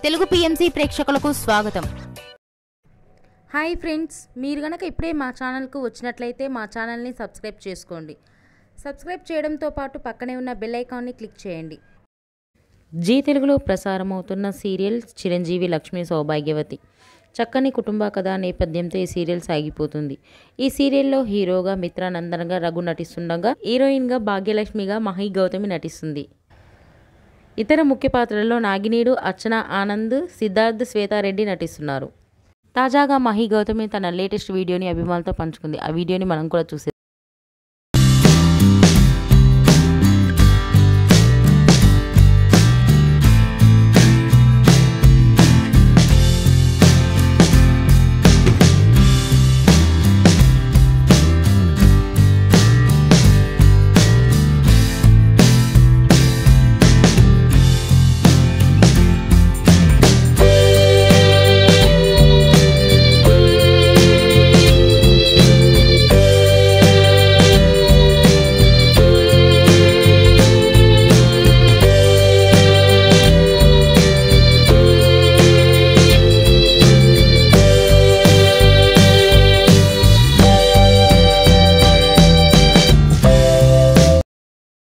Telugu PMC ప్రేక్షకులకు స్వాగతం. Hi friends, మీరు గనక ఇప్పుడే మా ఛానల్కు వచ్చినట్లయితే మా ఛానల్ని సబ్స్క్రైబ్ చేసుకోండి. సబ్స్క్రైబ్ చేయడంతో పాటు పక్కనే ఉన్న బెల్ ఐకాన్ని క్లిక్ చేయండి. జీ తెలుగులో ప్రసారమవుతున్న సీరియల్ చిరంజీవి లక్ష్మీ సౌభాగ్యవతి. చక్కని కుటుంబ కథ నేపథ్యంతో ఈ సీరియల్ సాగిపోతుంది. ఈ సీరియల్లో హీరోగా మిత్రానందన్గా రఘు నటిస్తుండగా, హీరోయిన్గా భాగ్యలక్ష్మిగా మహి గౌతమి నటిస్తుంది. ఇతర ముఖ్య పాత్రల్లో నాగినీడు, అర్చన ఆనంద్, సిద్ధార్థ్, శ్వేతారెడ్డి నటిస్తున్నారు. తాజాగా మహి గౌతమి తన లేటెస్ట్ వీడియోని అభిమానులతో పంచుకుంది. ఆ వీడియోని మనం కూడా చూసేద్దాం.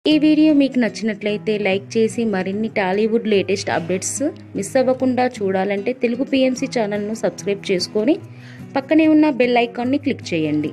ఈ వీడియో మీకు నచ్చినట్లయితే లైక్ చేసి మరిన్ని టాలీవుడ్ లేటెస్ట్ అప్డేట్స్ మిస్ అవ్వకుండా చూడాలంటే తెలుగు పిఎంసి ఛానల్ను సబ్స్క్రైబ్ చేసుకొని పక్కనే ఉన్న బెల్ ఐకాన్ని క్లిక్ చేయండి.